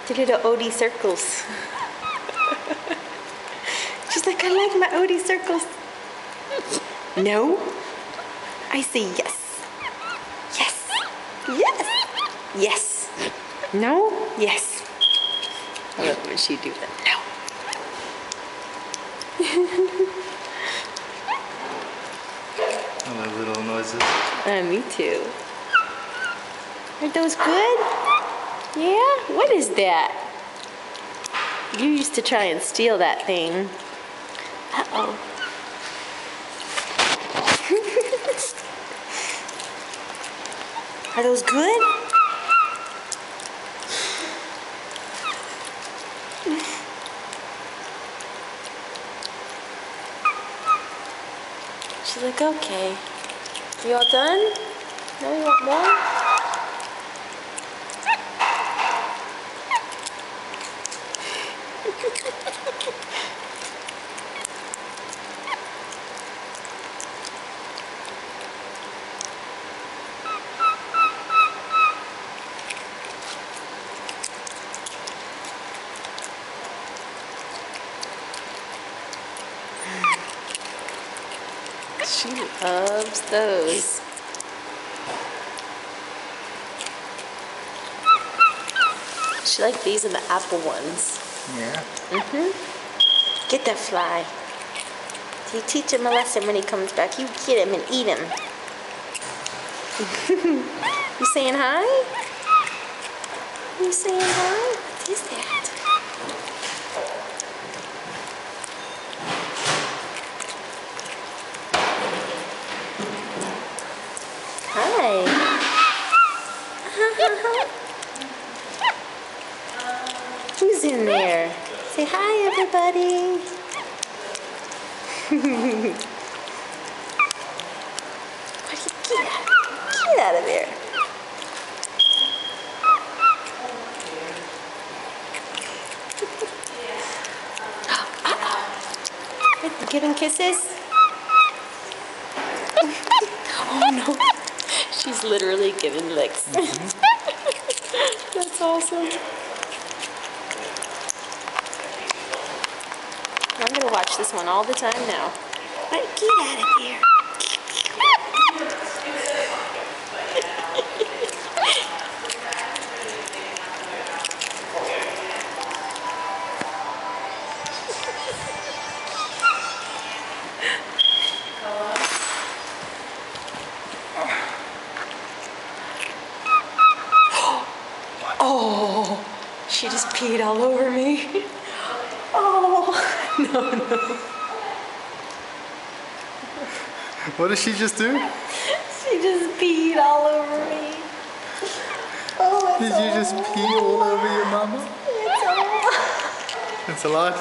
The little Odie circles. She's like, I like my Odie circles. No. I say yes. Yes. Yes. Yes. No. Yes. I love when she do that. No. I like little noises. Me too. Are those good? Yeah? What is that? You used to try and steal that thing. Uh-oh. Are those good? She's like, okay. You all done? No, you want more? She loves those. She likes these and the apple ones. Yeah. Get that fly. You teach him a lesson when he comes back. You get him and eat him. You saying hi? You saying hi? What is that? Hi. Who's in there? Say hi, everybody. Get out of there. Giving kisses? Oh no. She's literally giving licks. That's awesome. I'm gonna watch this one all the time now. Right, get out of here. Oh, she just peed all over me. Oh, no. What did she just do? She just peed all over me. Oh, Did you just pee all over your mama? It's all. It's a lot.